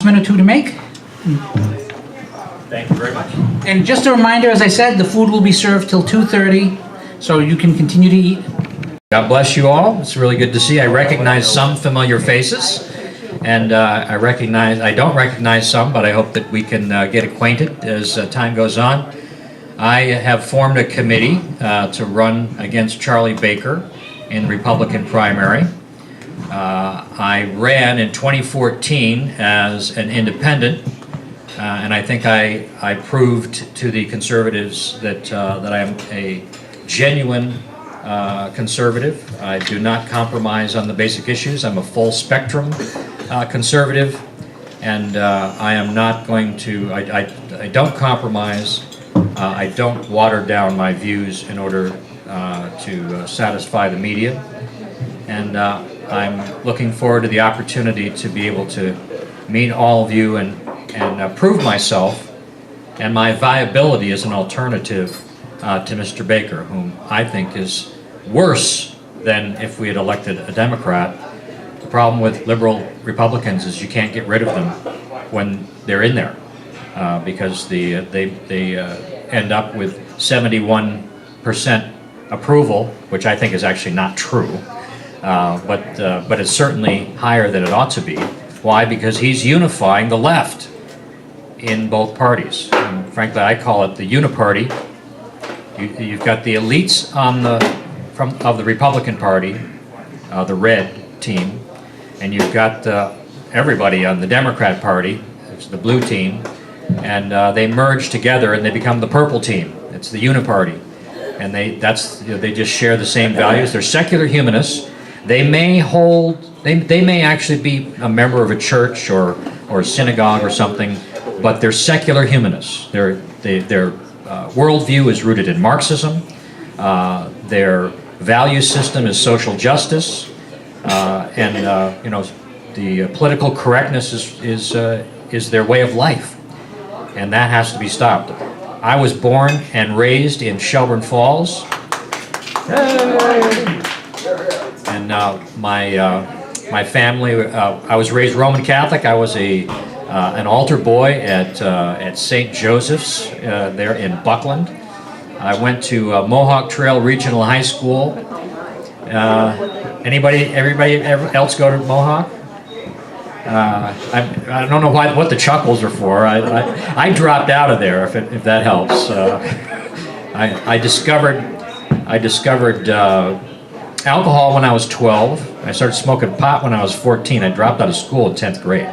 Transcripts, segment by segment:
Minute or two to make. Thank you very much. And just a reminder, as I said, the food will be served till 2:30, so you can continue to eat. God bless you all. It's really good to see. I recognize some familiar faces, and I don't recognize some, but I hope that we can get acquainted as time goes on. I have formed a committee to run against Charlie Baker in the Republican primary. I ran in 2014 as an independent, and I think I proved to the conservatives that I am a genuine conservative. I do not compromise on the basic issues. I'm a full spectrum conservative, and I am not going to, I don't compromise. I don't water down my views in order to satisfy the media, and I'm looking forward to the opportunity to be able to meet all of you and prove myself and my viability as an alternative to Mr. Baker, whom I think is worse than if we had elected a Democrat. The problem with liberal Republicans is you can't get rid of them when they're in there because they end up with 71% approval, which I think is actually not true. But it's certainly higher than it ought to be. Why? Because he's unifying the left in both parties. And frankly, I call it the uniparty. You've got the elites on of the Republican Party, the red team, and you've got everybody on the Democrat Party, it's the blue team, and they merge together and they become the purple team. It's the uniparty, and they just share the same values. They're secular humanists. They may actually be a member of a church or a synagogue or something, but they're secular humanists. Their worldview is rooted in Marxism. Their value system is social justice, and the political correctness is their way of life, and that has to be stopped. I was born and raised in Shelburne Falls. And my family, I was raised Roman Catholic. I was an altar boy at St. Joseph's there in Buckland. I went to Mohawk Trail Regional High School. Everybody else go to Mohawk? I don't know what the chuckles are for. I dropped out of there, if that helps. I discovered alcohol when I was 12. I started smoking pot when I was 14. I dropped out of school in 10th grade.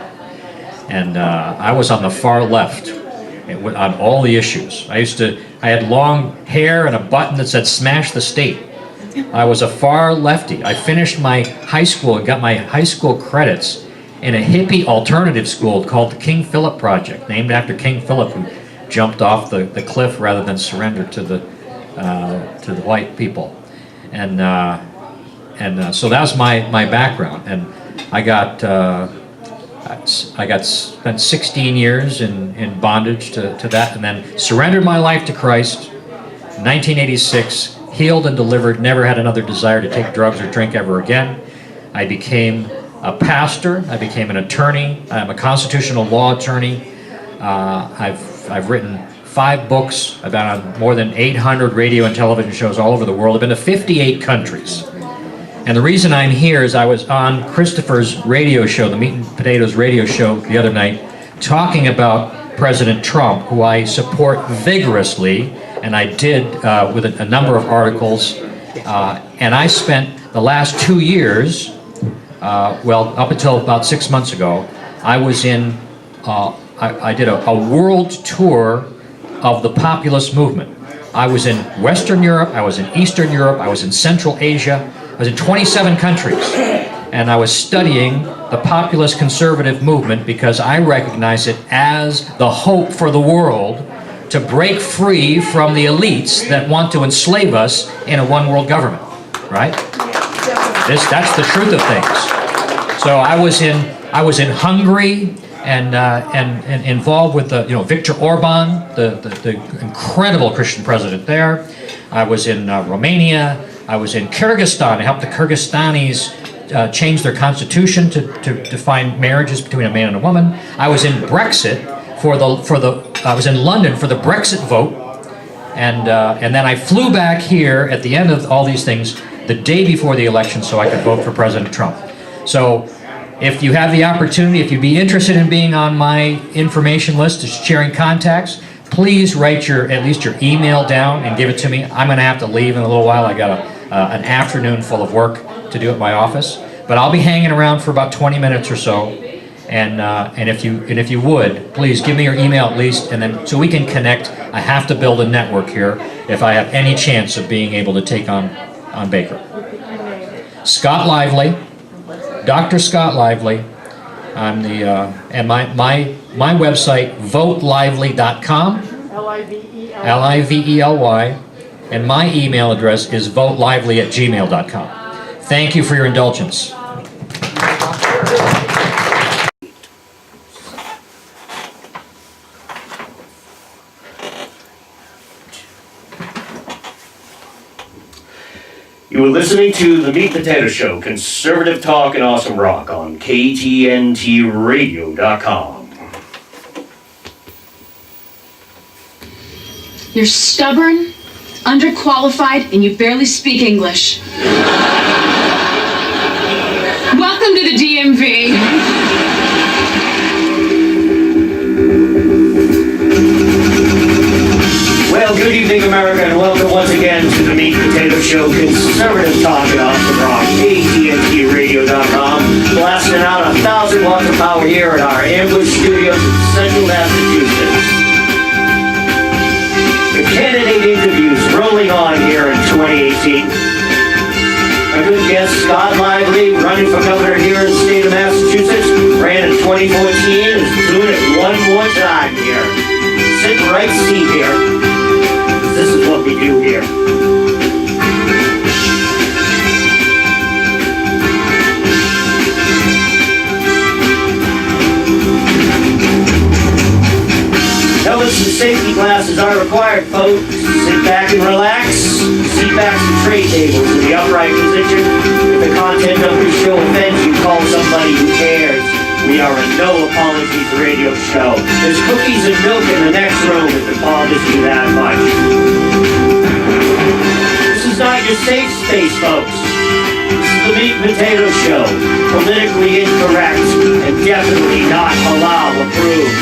And I was on the far left on all the issues. I had long hair and a button that said "Smash the State." I was a far lefty. I finished my high school and got my high school credits in a hippie alternative school called the King Philip Project, named after King Philip, who jumped off the cliff rather than surrender to the white people. And so that was my background, and I got spent 16 years in bondage to that, and then surrendered my life to Christ. 1986, healed and delivered, never had another desire to take drugs or drink ever again. I became a pastor. I became an attorney. I'm a constitutional law attorney. I've written 5 books. I've been on more than 800 radio and television shows all over the world. I've been to 58 countries. And the reason I'm here is I was on Christopher's radio show, the Meat and Potatoes radio show the other night, talking about President Trump, who I support vigorously, and I did with a number of articles. And I spent the last 2 years, up until about 6 months ago, I was in, I did a world tour of the populist movement. I was in Western Europe, I was in Eastern Europe, I was in Central Asia, I was in 27 countries, and I was studying the populist conservative movement because I recognize it as the hope for the world to break free from the elites that want to enslave us in a one-world government, right? That's the truth of things. So I was in Hungary and involved with Viktor Orban, the incredible Christian president there. I was in Romania. I was in Kyrgyzstan. I helped the Kyrgyzstanis changed their constitution to define marriages between a man and a woman. I was in Brexit I was in London for the Brexit vote, and then I flew back here at the end of all these things the day before the election so I could vote for President Trump. So if you have the opportunity, if you'd be interested in being on my information list, sharing contacts, please write at least your email down and give it to me. I'm going to have to leave in a little while. I got an afternoon full of work to do at my office, but I'll be hanging around for about 20 minutes or so. And if you would, please give me your email at least, and then so we can connect. I have to build a network here if I have any chance of being able to take on Baker. Scott Lively, Dr. Scott Lively. I'm the and my website votelively.com, Lively, and my email address is votelively@gmail.com. Thank you for your indulgence. You were listening to The Meat Potato Show, conservative talk and awesome rock on KTNTradio.com. You're stubborn, underqualified, and you barely speak English. Welcome to the DMV. Well, good evening, America, and welcome once again to The Meat Potato Show, conservative talk and awesome rock, KTNTradio.com, blasting out 1,000 watts of power here at our Ambush Studios in Central Massachusetts. The candidate interviews rolling on here in 2018. Our good guest, Scott Lively, running for governor here in the state of Massachusetts, ran in 2014, is doing it one more time here. Sit right seat here. This is what we do here. Helmets and safety glasses are required, folks. Sit back and relax. Seatbacks and tray tables in the upright position. If the content of this show offends you, call somebody who cares. We are a no apologies radio show. There's cookies and milk in the next room if it bothers you that much. This is not your safe space, folks. This is the Meat Potato Show. Politically incorrect and definitely not halal approved.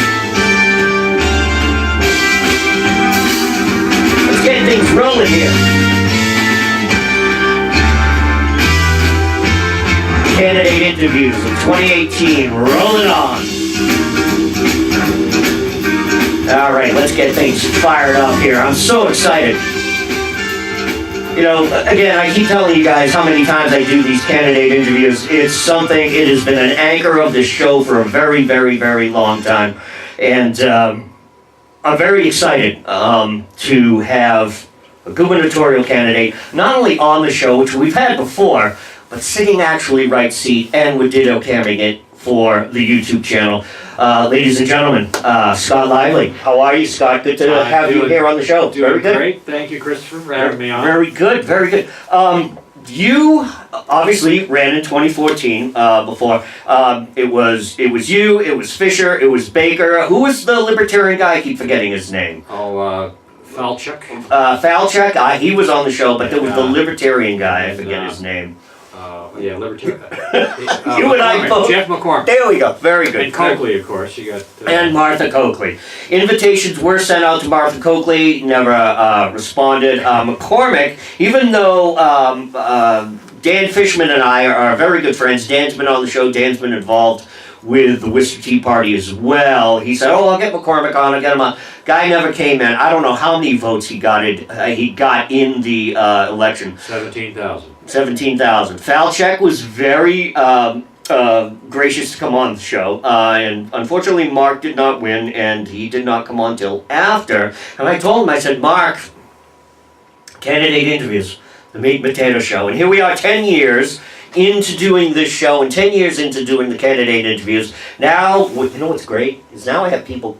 Let's get things rolling here. Candidate interviews of 2018 rolling on. All right, let's get things fired up here. I'm so excited. You know, again, I keep telling you guys how many times I do these candidate interviews. It has been an anchor of this show for a very, very, very long time. And I'm very excited to have a gubernatorial candidate, not only on the show, which we've had before, but sitting actually right seat and with ditto camming it for the YouTube channel. Ladies and gentlemen, Scott Lively. How are you, Scott? Good to have you here on the show. Doing great. Thank you, Christopher, for having me on. Very good, very good. You obviously ran in 2014 before. It was you, it was Fisher, it was Baker. Who was the libertarian guy? I keep forgetting his name. Falchuk. Falchuk, he was on the show, but there was the libertarian guy. I forget his name. Libertarian. You and I both. Jeff McCormick. There we go. Very good. And Coakley, of course. You got. And Martha Coakley. Invitations were sent out to Martha Coakley. Never responded. McCormick, even though Dan Fishman and I are very good friends. Dan's been on the show. Dan's been involved with the Worcester Tea Party as well. He said, "Oh, I'll get McCormick on. I'll get him on." Guy never came in. I don't know how many votes he got in the election. 17,000. 17,000. Falchuk was very gracious to come on the show, and unfortunately Mark did not win, and he did not come on till after. And I told him, I said, Mark, candidate interviews, the Meat and Potato Show, and here we are 10 years into doing this show, and 10 years into doing the candidate interviews. Now, you know what's great? Is now I have people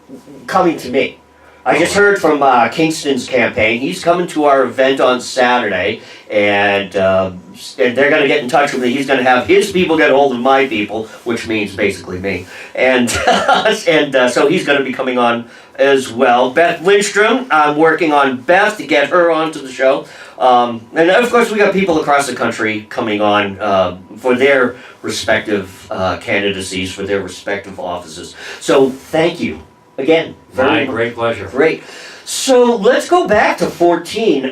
coming to me. I just heard from Kingston's campaign. He's coming to our event on Saturday, and they're going to get in touch with me. He's going to have his people get hold of my people, which means basically me. And so he's going to be coming on as well. Beth Lindstrom, I'm working on Beth to get her onto the show. And of course, we got people across the country coming on for their respective candidacies, for their respective offices. So thank you again. My great pleasure. Great. So let's go back to 14.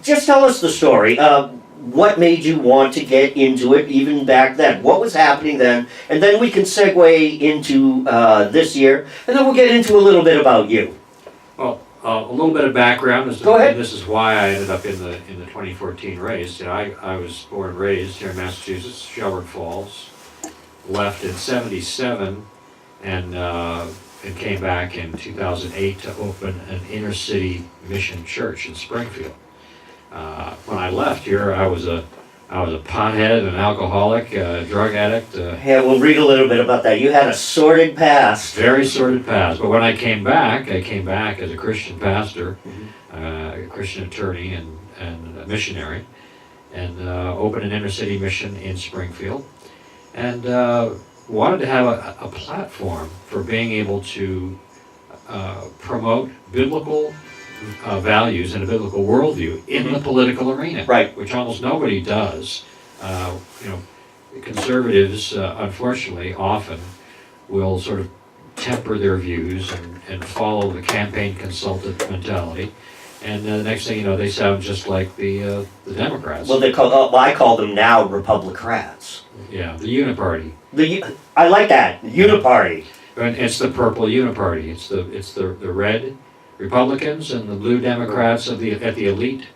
Just tell us the story. What made you want to get into it even back then? What was happening then? And then we can segue into this year, and then we'll get into a little bit about you. Well, a little bit of background. Go ahead. This is why I ended up in the 2014 race. You know, I was born and raised here in Massachusetts, Shelburne Falls. Left in '77, and came back in 2008 to open an inner city mission church in Springfield. When I left here, I was a pothead, an alcoholic, drug addict. Yeah, we'll read a little bit about that. You had a sordid past. Very sordid past. But when I came back as a Christian pastor, a Christian attorney, and a missionary, and opened an inner city mission in Springfield, and wanted to have a platform for being able to promote biblical values and a biblical worldview in the political arena, Right. which almost nobody does. Conservatives, unfortunately, often will sort of temper their views and follow the campaign consultant mentality. And the next thing you know, they sound just like the Democrats. Well, I call them now Republicrats. Yeah, the Uniparty. I like that, Uniparty. And it's the purple Uniparty. It's the red Republicans and the blue Democrats at the elite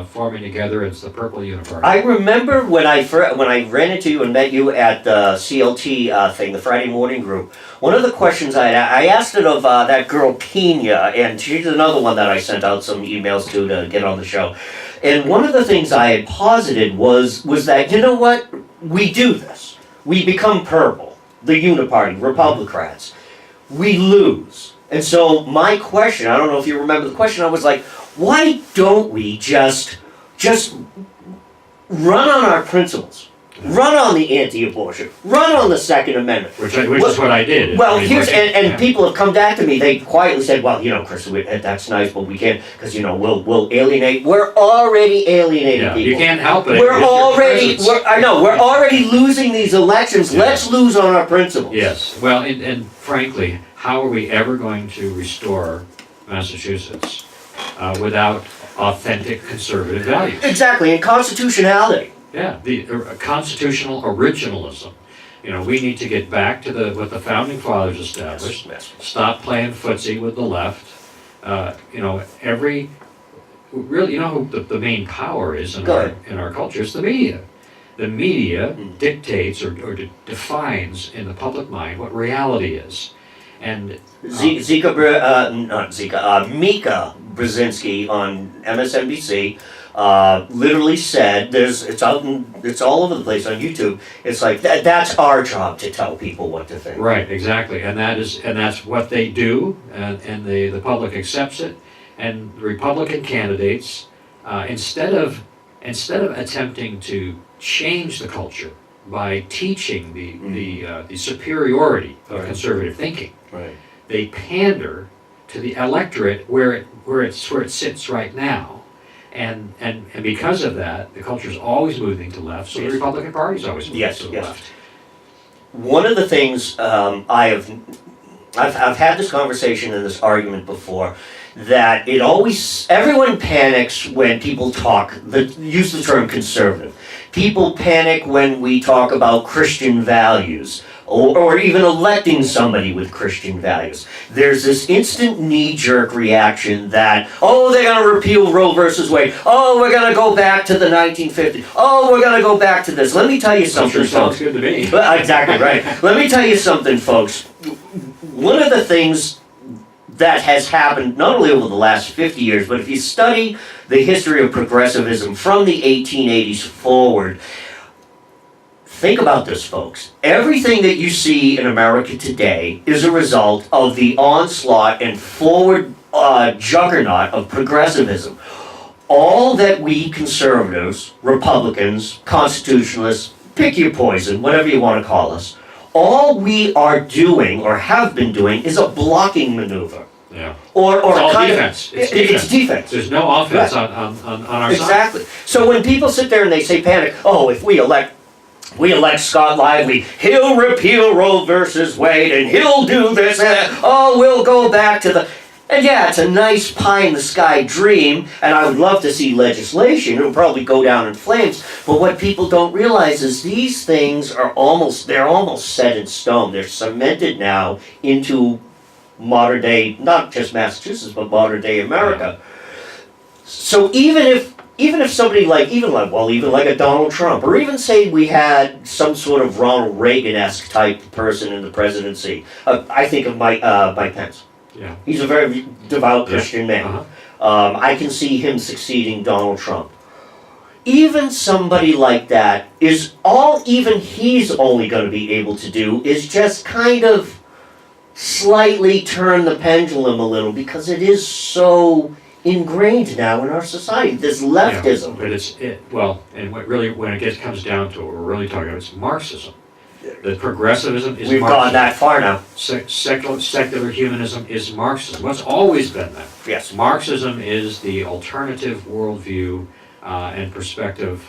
forming together. It's the purple Uniparty. I remember when I ran into you and met you at the CLT thing, the Friday morning group. One of the questions I asked it of that girl Pena, and she's another one that I sent out some emails to get on the show. And one of the things I had posited was that, you know what, we do this. We become purple, the Uniparty, Republicrats. We lose. And so my question, I don't know if you remember the question, I was like, why don't we just run on our principles? Run on the anti-abortion. Run on the Second Amendment. Which is what I did. Well, people have come back to me. They quietly said, "Well, Chris, that's nice, but we can't because we'll alienate. We're already alienating people. You can't help it. We're already losing these elections. Yeah. Let's lose on our principles." Yes. Well, and frankly, how are we ever going to restore Massachusetts without authentic conservative values? Exactly, and constitutionality. Yeah, the constitutional originalism. We need to get back to what the founding fathers established. Yes. Stop playing footsie with the left. Who the main power is in our culture? It's the media. The media dictates or defines in the public mind what reality is. And Mika Brzezinski on MSNBC literally said, it's all over the place on YouTube. It's like that's our job to tell people what to think. Right, exactly, and that's what they do, and the public accepts it. And the Republican candidates, instead of attempting to change the culture by teaching the superiority of conservative thinking, Right. they pander to the electorate where it sits right now. And because of that, the culture is always moving to left, so the Republican Party is always moving to the left. One of the things I've had this conversation and this argument before, that everyone panics when people use the term conservative. People panic when we talk about Christian values, or even electing somebody with Christian values. There's this instant knee-jerk reaction that, they're going to repeal Roe versus Wade. We're going to go back to the 1950s. We're going to go back to this. Let me tell you something, Sure sounds folks. good to me. Exactly right. Let me tell you something, folks. One of the things that has happened not only over the last 50 years, but if you study the history of progressivism from the 1880s forward, think about this, folks. Everything that you see in America today is a result of the onslaught and forward juggernaut of progressivism. All that we conservatives, Republicans, constitutionalists, pick your poison, whatever you want to call us, all we are doing or have been doing is a blocking maneuver. Yeah. Or It's all kind defense. Of, it's defense. There's no offense Right. on our side. Exactly. So when people sit there and they say panic, oh, if we elect Scott Lively, he'll repeal Roe versus Wade and he'll do this, oh, we'll go back to the... And yeah, it's a nice pie-in-the-sky dream, and I would love to see legislation. It'll probably go down in flames. But what people don't realize is these things are almost set in stone. They're cemented now into modern day, not just Massachusetts, but modern day America. So even if somebody like a Donald Trump, or even say we had some sort of Ronald Reagan-esque type person in the presidency, I think of Mike Pence. Yeah. He's a very devout Christian man. Uh-huh. I can see him succeeding Donald Trump. Even somebody like that even he's only going to be able to do is just kind of slightly turn the pendulum a little, because it is so ingrained now in our society, this leftism. Yeah, but and when it comes down to what we're really talking about, it's Marxism. The progressivism is We've Marxism. gone that far now. Secular humanism is Marxism. Well, it's always been that. Yes. Marxism is the alternative worldview and perspective,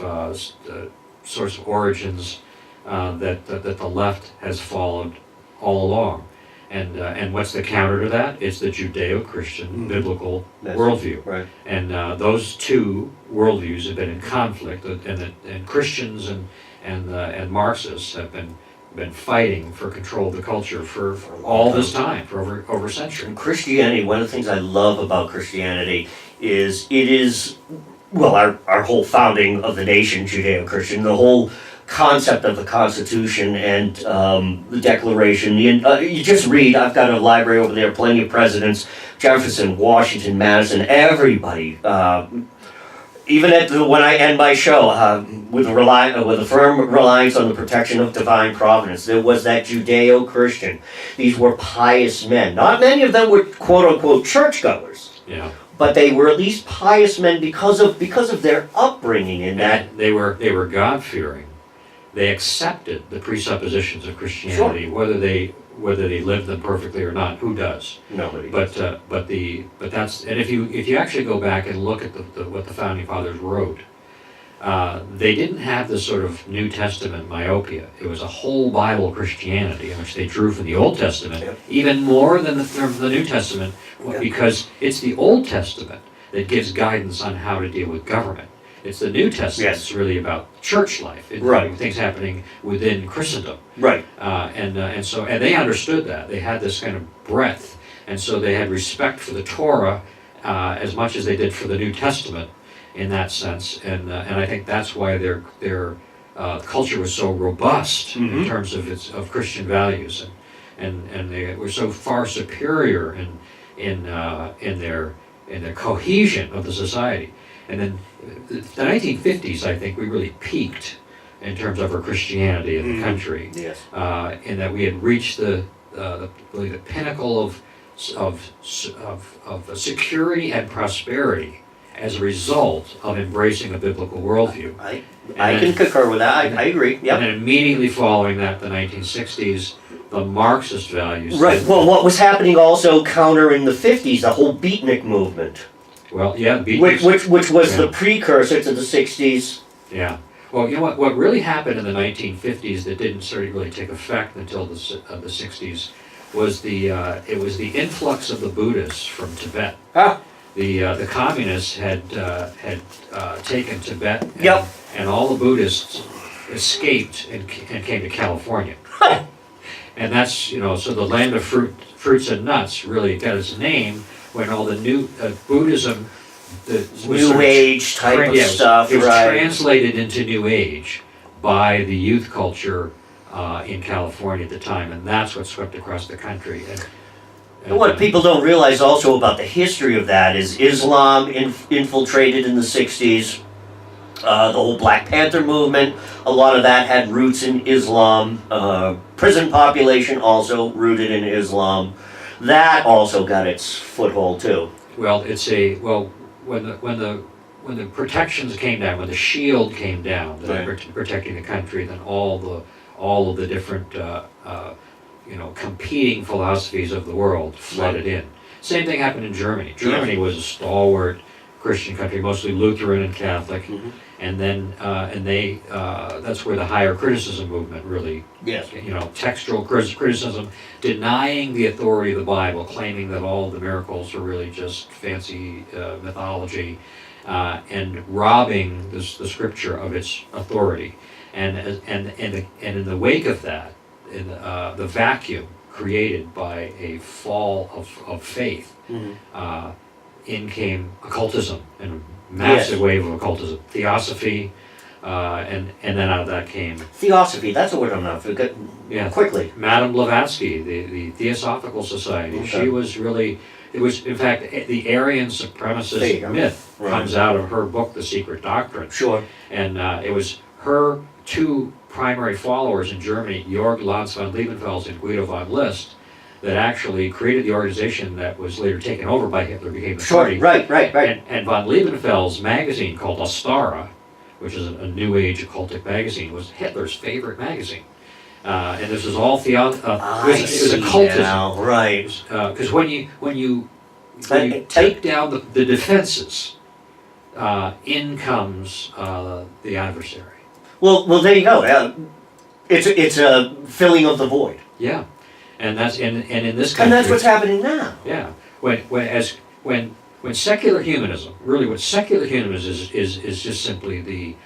source of origins that the left has followed all along. And what's the counter to that? It's the Judeo-Christian biblical worldview. Right. And those two worldviews have been in conflict, and Christians and Marxists have been fighting for control of the culture for all this time, for over a century. And Christianity, one of the things I love about Christianity is it is, well, our whole founding of the nation, Judeo-Christian, the whole concept of the Constitution and the Declaration. You just read, I've got a library over there, plenty of presidents, Jefferson, Washington, Madison, everybody. Even when I end my show, with a firm reliance on the protection of divine providence, there was that Judeo-Christian. These were pious men. Not many of them were quote-unquote churchgoers. Yeah. But they were at least pious men because of their upbringing in that. And they were God-fearing. They accepted the presuppositions of Christianity, Sure. whether they lived them perfectly or not. Who does? Nobody. But that's, and if you actually go back and look at what the founding fathers wrote, they didn't have this sort of New Testament myopia. It was a whole Bible Christianity in which they drew from the Old Testament, Yep. even more than the New Testament, Yep. because it's the Old Testament that gives guidance on how to deal with government. It's the New Testament that's really about church life, Right. things happening within Christendom. Right. And they understood that. They had this kind of breadth, and so they had respect for the Torah as much as they did for the New Testament in that sense. And I think that's why their culture was so robust in terms of Christian values, and they were so far superior in their cohesion of the society. And then the 1950s, I think, we really peaked in terms of our Christianity in the country. Yes. In that we had reached really the pinnacle of security and prosperity as a result of embracing a biblical worldview. I can concur with that. I agree. Yep. And then immediately following that, the 1960s, the Marxist values. Right. Well, what was happening also counter in the 50s, the whole beatnik movement. Well, yeah, Which was the precursor to the 60s. Yeah. Well, you know what really happened in the 1950s that didn't sort of really take effect until the 60s was the influx of the Buddhists from Tibet. Ah. The communists had taken Tibet, Yep. and all the Buddhists escaped and came to California. And that's, so the land of fruits and nuts really got its name when all the new Buddhism, New Age type of stuff, it was right. translated into New Age by the youth culture in California at the time, and that's what swept across the country. And what people don't realize also about the history of that is Islam infiltrated in the 60s. The whole Black Panther movement, a lot of that had roots in Islam. Prison population also rooted in Islam. That also got its foothold too. Well, when the protections came down, when the shield came down, protecting the country, then all of the different competing philosophies of the world flooded in. Same thing happened in Germany. Germany was a stalwart Christian country, mostly Lutheran and Catholic, and then that's where the higher criticism movement really, textual criticism, denying the authority of the Bible, claiming that all the miracles are really just fancy mythology, and robbing the Scripture of its authority, and in the wake of that, in the vacuum created by a fall of faith. In came occultism, and a massive wave of occultism, theosophy, and then out of that came Theosophy, that's a word I'm not forgetting. Quickly. Madame Blavatsky, the Theosophical Society. Okay. She was really, it was, in fact, the Aryan supremacist myth comes out of her book, The Secret Doctrine. Sure. And it was her two primary followers in Germany, Georg Lanz von Liebenfels and Guido von List, that actually created the organization that was later taken over by Hitler, became the party. Right. And von Liebenfeld's magazine called Ostara, which is a New Age occultic magazine, was Hitler's favorite magazine. And this was all it was occultism. Now. Right. Because when you take down the defenses, in comes the adversary. Well, there you go. It's a filling of the void. Yeah. And that's in this country. And that's what's happening now. Yeah. When secular humanism, really what secular humanism is just simply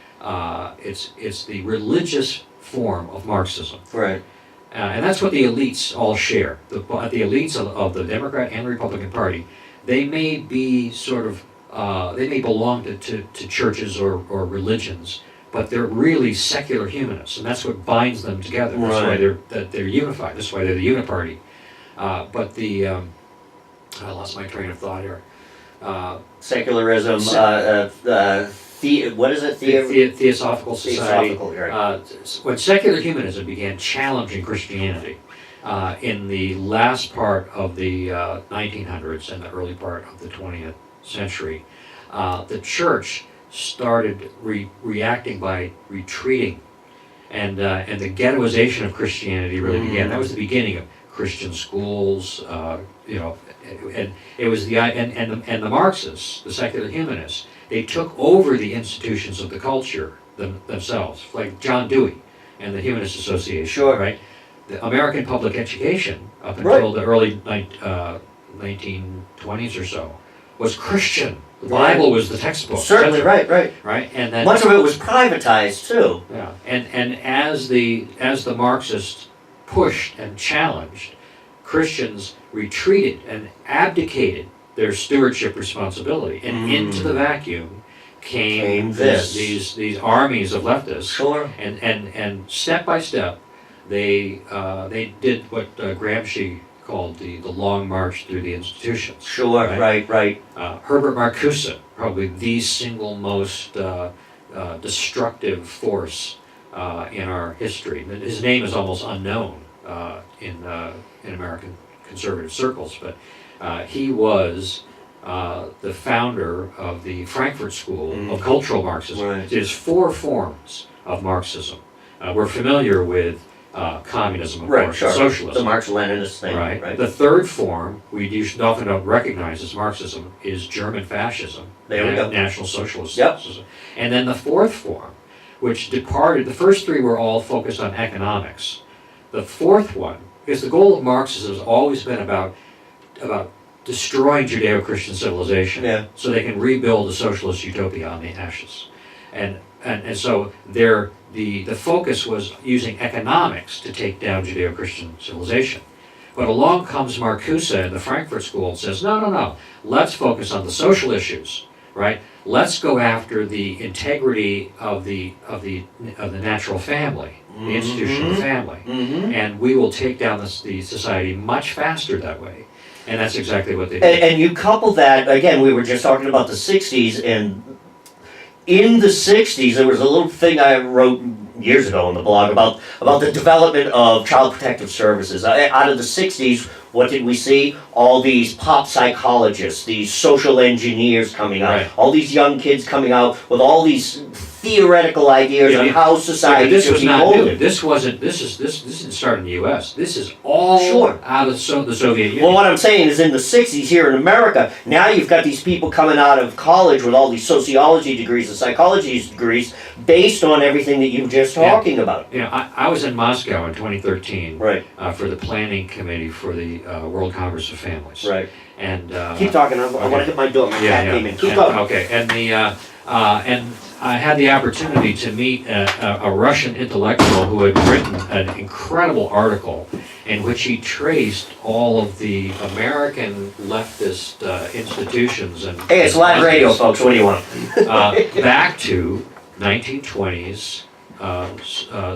it's the religious form of Marxism. Right. And that's what the elites all share. The elites of the Democrat and the Republican Party, they may be they may belong to churches or religions, but they're really secular humanists, and that's what binds them together. That's why they're unified. That's why they're the uniparty. But I lost my train of thought here. Secularism. What is it? Theosophical Society. When secular humanism began challenging Christianity in the last part of the 1900s and the early part of the 20th century, the church started reacting by retreating, and the ghettoization of Christianity really began. That was the beginning of Christian schools, and it was the Marxists, the secular humanists. They took over the institutions of the culture themselves, like John Dewey and the Humanist Association. Sure. Right. The American public education up until the early 1920s or so was Christian. The Bible was the textbook. Certainly, right. Right, and then much of it was privatized too. Yeah, and as the Marxists pushed and challenged, Christians retreated and abdicated their stewardship responsibility, and into the vacuum came these armies of leftists. Sure. And step by step, they did what Gramsci called the long march through the institutions. Sure, right. Herbert Marcuse, probably the single most destructive force in our history. His name is almost unknown in American conservative circles, but he was the founder of the Frankfurt School of Cultural Marxism. Right. There's 4 forms of Marxism. We're familiar with communism, of course, sure. Socialism. The Marx-Leninist thing. Right. The third form, we often don't recognize as Marxism, is German fascism. There we go. National Socialism. Yep. And then the fourth form, which departed, the first 3 were all focused on economics. The fourth one, because the goal of Marxism has always been about destroying Judeo-Christian civilization so they can rebuild a socialist utopia on the ashes. And so the focus was using economics to take down Judeo-Christian civilization. But along comes Marcuse and the Frankfurt School and says, no, let's focus on the social issues, right? Let's go after the integrity of the natural family, the institution of the family, and we will take down the society much faster that way. And that's exactly what they did. And you couple that, again, we were just talking about the 60s, and in the 60s, there was a little thing I wrote years ago on the blog about the development of child protective services. Out of the 60s, what did we see? All these pop psychologists, these social engineers coming out, Right. all these young kids coming out with all these theoretical ideas on how society this should was be not new. molded. This didn't start in the U.S. This is all Sure. out of the Soviet Union. Well, what I'm saying is in the 60s here in America, now you've got these people coming out of college with all these sociology degrees and psychology degrees based on everything that you were just talking about. You know, I was in Moscow in 2013 Right. For the planning committee for the World Congress of Families. Right. And Keep talking. I want to get my door. My cat came in. Keep going. Okay, and and I had the opportunity to meet a Russian intellectual who had written an incredible article in which he traced all of the American leftist institutions and Hey, it's live radio, folks. What do you want? back to 1920s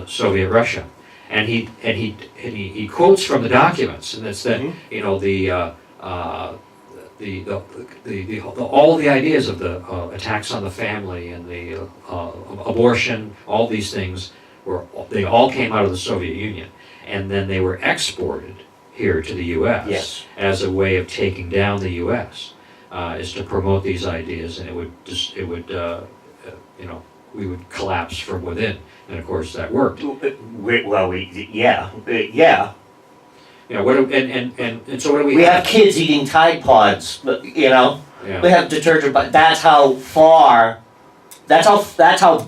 Soviet Russia, and he quotes from the documents, and it's that you know all the ideas of the attacks on the family and the abortion, all these things they all came out of the Soviet Union, and then they were exported here to the U.S. Yes. as a way of taking down the U.S. Is to promote these ideas, and we would collapse from within, and of course that worked. Yeah. You know, and so what do we We have kids eating Tide Pods, you know. Yeah. We have detergent, but that's how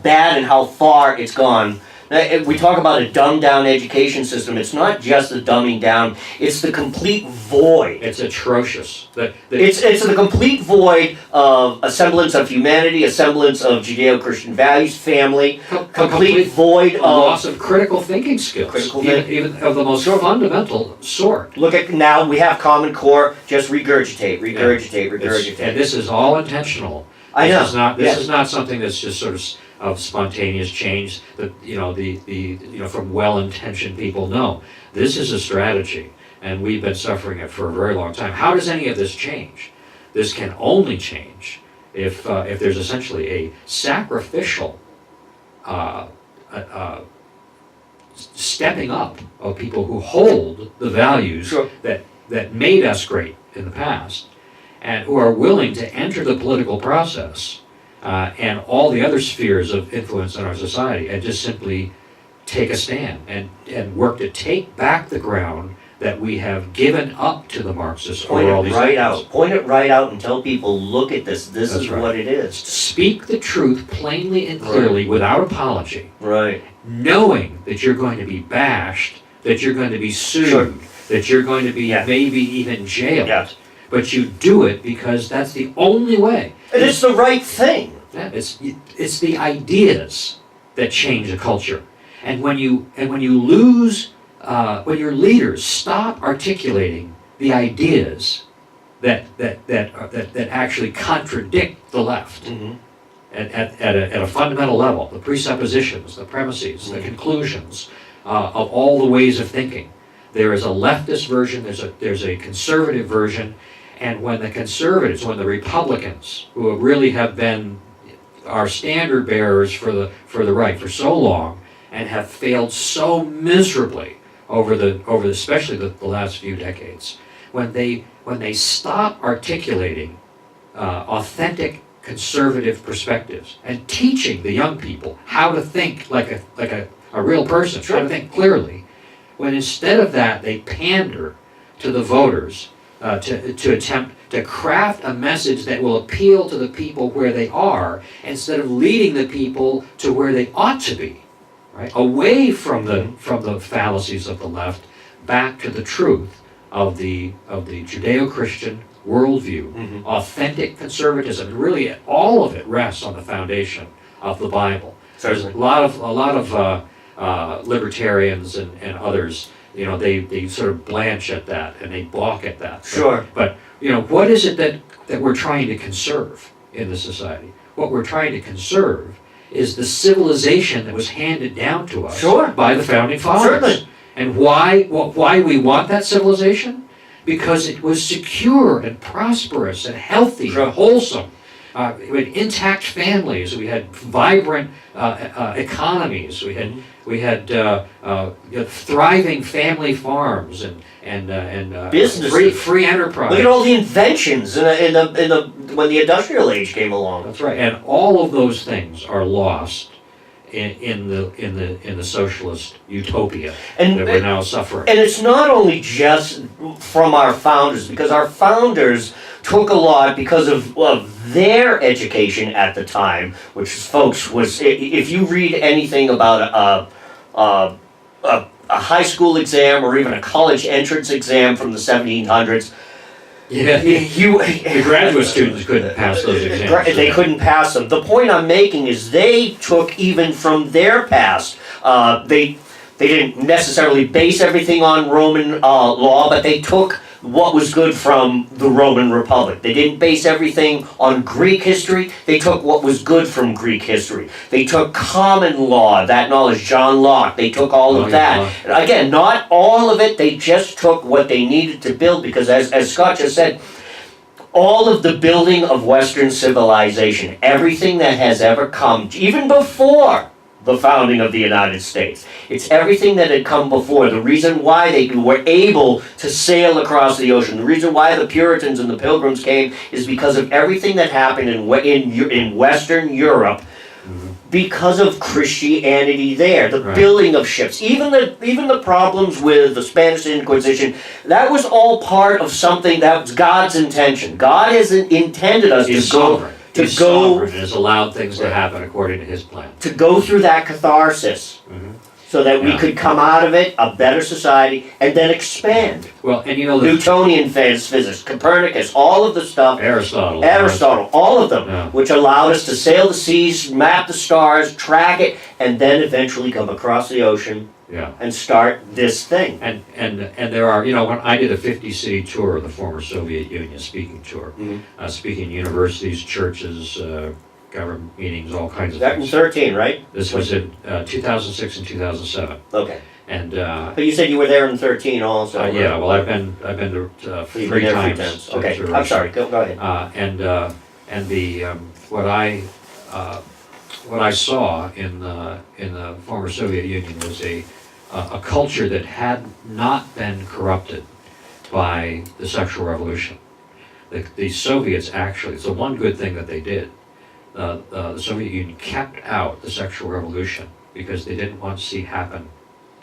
bad and how far it's gone. We talk about a dumbed down education system. It's not just the dumbing down, it's the complete void. It's atrocious. It's the complete void of a semblance of humanity, a semblance of Judeo-Christian values, family, complete void a of... loss of critical thinking skills, Critical even of the most fundamental sort. Look at now, we have Common Core, just regurgitate. And this is all intentional. I know. This is not something that's just sort of spontaneous change that from well-intentioned people. No, this is a strategy, and we've been suffering it for a very long time. How does any of this change? This can only change if there's essentially a sacrificial stepping up of people who hold the values Sure. that made us great in the past, and who are willing to enter the political process and all the other spheres of influence in our society, and just simply take a stand and work to take back the ground that we have given up to the Marxists Point over all it these right decades. out. Point it right out and tell people, look at this. This That's is right. what it is. Speak the truth plainly and clearly without apology, Right. knowing that you're going to be bashed, that you're going to be sued, Sure. that you're going to be Yeah. maybe even jailed. Yeah. But you do it because that's the only way. And it's the right thing. Yeah, it's the ideas that change a culture, and when you lose, when your leaders stop articulating the ideas that actually contradict the left at a fundamental level, the presuppositions, the premises, the conclusions of all the ways of thinking. There is a leftist version. There's a conservative version. And when the conservatives, when the Republicans, who really have been our standard bearers for the right for so long, and have failed so miserably over especially the last few decades, when they stop articulating authentic conservative perspectives and teaching the young people how to think like a real person, how to think clearly, when instead of that they pander to the voters to attempt to craft a message that will appeal to the people where they are, instead of leading the people to where they ought to be, right? Away from the fallacies of the left, back to the truth of the Judeo-Christian worldview, authentic conservatism. And really, all of it rests on the foundation of the Bible. There's a lot of libertarians and others. You know, they sort of blanch at that and they balk at that. Sure. But you know, what is it that we're trying to conserve in the society? What we're trying to conserve is the civilization that was handed down to us Sure. by the founding fathers. Certainly. And why we want that civilization? Because it was secure and prosperous and healthy Sure. and wholesome. we had intact families. We had vibrant economies. We had thriving family farms and Businesses. free enterprise. Look at all the inventions when the industrial age came along. That's right, and all of those things are lost in the socialist utopia that we're now suffering. And it's not only just from our founders, because our founders took a lot because of their education at the time, which, folks, was, if you read anything about a high school exam or even a college entrance exam from the 1700s, Yeah, the graduate students couldn't pass those exams. They couldn't pass them. The point I'm making is they took even from their past. They didn't necessarily base everything on Roman law, but they took what was good from the Roman Republic. They didn't base everything on Greek history. They took what was good from Greek history. They took common law, that knowledge, John Locke. They took all of that. Again, not all of it. They just took what they needed to build, because as Scott just said, all of the building of Western civilization, everything that has ever come, even before the founding of the United States. It's everything that had come before. The reason why they were able to sail across the ocean, the reason why the Puritans and the Pilgrims came, is because of everything that happened in Western Europe, because of Christianity there, the building of ships, even the problems with the Spanish Inquisition. That was all part of something that was God's intention. God has intended us He's to go. sovereign. He's sovereign and has allowed things to happen according to his plan. To go through that catharsis, so that we could come out of it a better society and then expand. Well, and you know, Newtonian physics, Copernicus, all of the stuff, Aristotle, all of them, Yeah. which allowed us to sail the seas, map the stars, track it, and then eventually come across the ocean yeah. and start this thing. And there are, you know, when I did a 50-city tour of the former Soviet Union, speaking tour, speaking universities, churches, government meetings, all kinds of That in things. 13, right? This was in 2006 and 2007, Okay. and But you said you were there in 13 also. right? yeah. Well, I've been to You've three been there times. to Okay, I'm Russia. sorry. Go ahead. And the what I saw in the former Soviet Union was a culture that had not been corrupted by the sexual revolution. The Soviets actually, it's the one good thing that they did. The Soviet Union kept out the sexual revolution because they didn't want to see happen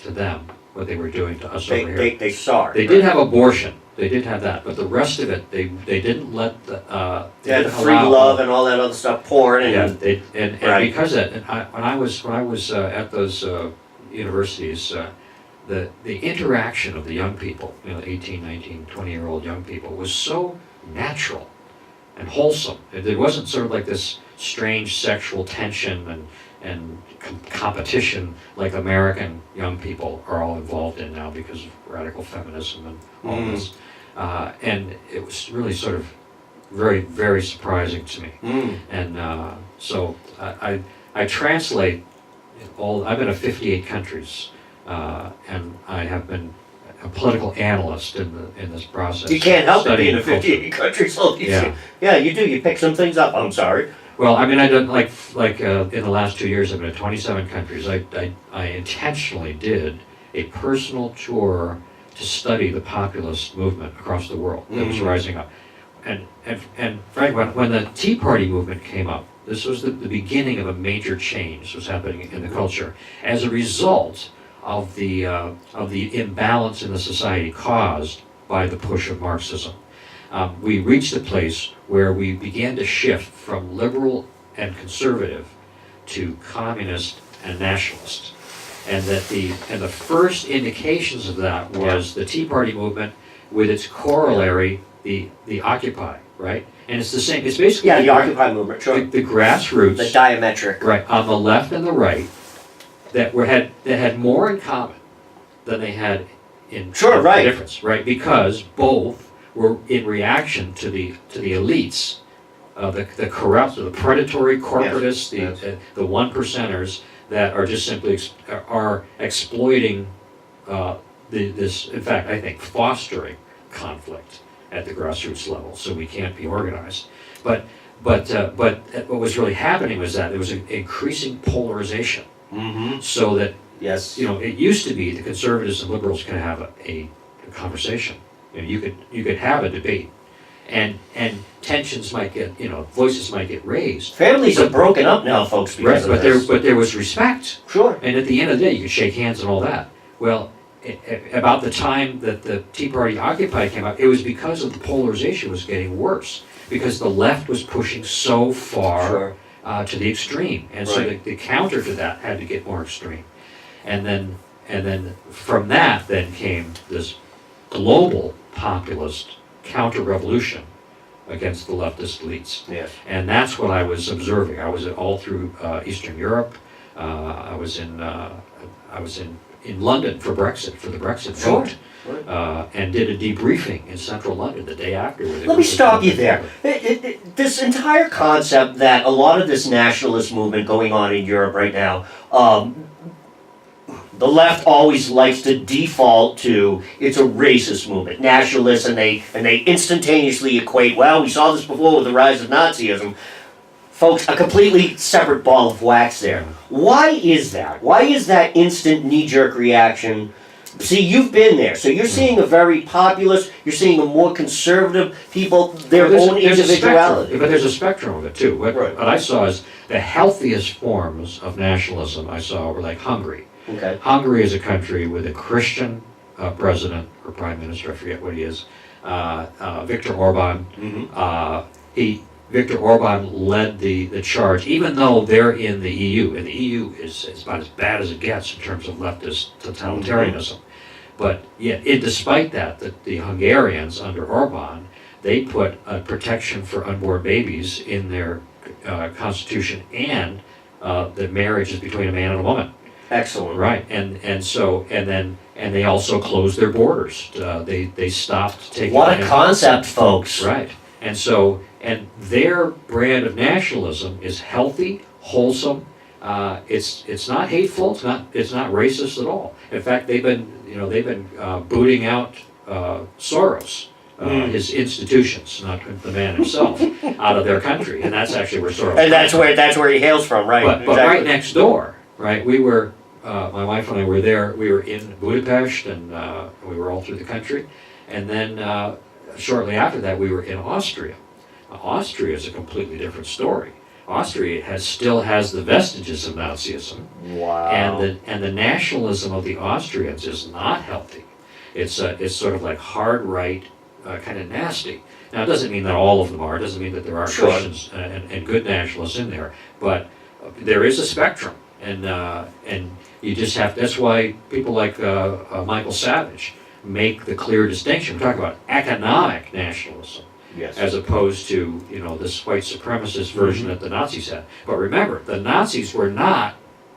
to them what they were doing to us over here. They saw it. They did have abortion. They did have that, but the rest of it, they didn't let the Yeah, the free love and all that other stuff, porn and and Right. because of that, when I was at those universities, the interaction of the young people, you know, 18, 19, 20-year-old young people, was so natural and wholesome. It wasn't sort of like this strange sexual tension and competition like American young people are all involved in now because of radical feminism and all this. And it was really sort of very, very surprising to me. And so I translate I've been to 58 countries, and I have been a political analyst in this process. You can't help it being studying in 58 countries. So Yeah. you do. You pick some things up. I'm sorry. Well, I mean, I did like in the last 2 years, I've been to 27 countries. I intentionally did a personal tour to study the populist movement across the world that was rising up. And Frank, when the Tea Party movement came up, this was the beginning of a major change that was happening in the culture as a result of the imbalance in the society caused by the push of Marxism. We reached a place where we began to shift from liberal and conservative to communist and nationalist. And the first indications of that was the Tea Party movement with its corollary, the Occupy, right? And it's the same, it's basically Yeah, the Occupy movement. Sure. the grassroots, The diametric. right, on the left and the right, that had more in common than they had in Sure, right. difference, right? Because both were in reaction to the elites, the corrupt, the predatory corporatists, the one percenters that are just simply are exploiting this. In fact, I think fostering conflict at the grassroots level, so we can't be organized. But but what was really happening was that there was an increasing polarization. Mm-hmm. So that, Yes. it used to be the conservatives and liberals could have a conversation. You could have a debate, and tensions might get, voices might get raised. Families are broken up now, folks, because of this. But there was respect. Sure. And at the end of the day, you could shake hands and all that. Well, about the time that the Tea Party Occupy came out, it was because of the polarization was getting worse, because the left was pushing so far Sure. to the extreme, and so Right. the counter to that had to get more extreme. And then from that then came this global populist counter-revolution against the leftist elites. Yes. And that's what I was observing. I was all through Eastern Europe. I was in London for Brexit, for the Brexit Sure. vote, and did a debriefing in central London the day after. Let me stop you there. This entire concept that a lot of this nationalist movement going on in Europe right now, the left always likes to default to it's a racist movement, nationalists, and they instantaneously equate, well, we saw this before with the rise of Nazism. Folks, a completely separate ball of wax there. Why is that? Why is that instant knee-jerk reaction? See, you've been there, so you're seeing a very populist, you're seeing a more conservative people, their own individuality. But there's a spectrum of it too. What Right. I saw is the healthiest forms of nationalism I saw were like Hungary. Okay. Hungary is a country with a Christian president or prime minister, I forget what he is, Viktor Orban. Mm-hmm. Viktor Orban led the charge, even though they're in the EU, and the EU is about as bad as it gets in terms of leftist totalitarianism. But yet, despite that, the Hungarians under Orban, they put a protection for unborn babies in their constitution, and that marriage is between a man and a woman. Excellent. Right, and they also closed their borders. They stopped taking. What a concept, folks. Right, and their brand of nationalism is healthy, wholesome. It's not hateful. It's not racist at all. In fact, they've been booting out Soros. His institutions, not the man himself, out of their country, and that's actually where Soros. And that's where he hails from, right? But Exactly. right next door, right? We were, my wife and I were there. We were in Budapest, and we were all through the country. And then shortly after that, we were in Austria. Austria is a completely different story. Austria still has the vestiges of Nazism, Wow. and the nationalism of the Austrians is not healthy. It's sort of like hard right, kind of nasty. Now, it doesn't mean that all of them are. It doesn't mean that there aren't Sure. Christians and good nationalists in there. But there is a spectrum, and you just have. That's why people like Michael Savage make the clear distinction. We're talking about economic nationalism, Yes. as opposed to this white supremacist version that the Nazis had. But remember, the Nazis were not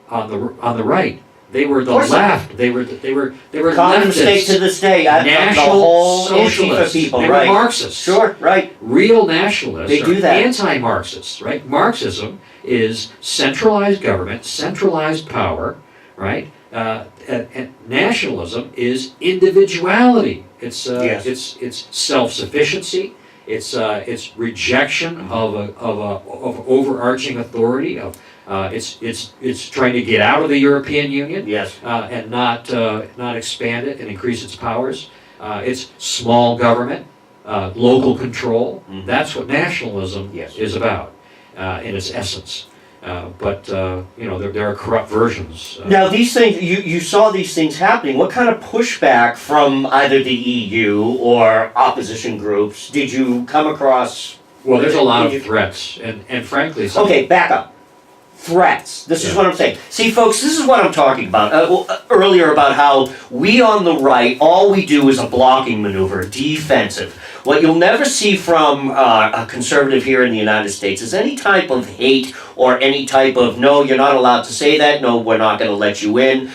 on the right. They were the course not. left. They were Common mistake leftists. to this day. The National whole Antifa socialists. people, They were right? Marxists. Sure, right. Real nationalists They do are that. anti-Marxists, right? Marxism is centralized government, centralized power, right? And nationalism is individuality. It's Yes. it's self-sufficiency. It's rejection of overarching authority. It's trying to get out of the European Union. Yes. And not expand it and increase its powers. It's small government, local control. Mhm. That's what nationalism Yes. is about, in its essence. But there are corrupt versions. Now, these things, you saw these things happening. What kind of pushback from either the EU or opposition groups did you come across? Well, there's a lot of threats, and frankly, Okay, back up. Threats. This is Yeah. what I'm saying. See, folks, this is what I'm talking about. Earlier about how we on the right, all we do is a blocking maneuver, defensive. What you'll never see from a conservative here in the United States is any type of hate or any type of, no, you're not allowed to say that, no, we're not going to let you in,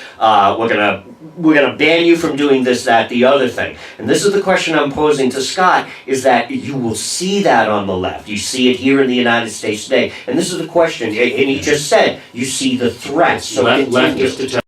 we're gonna ban you from doing this, that, the other thing. And this is the question I'm posing to Scott, is that you will see that on the left. You see it here in the United States today. And this is the question, and he just said, you see the threats. So continue. leftist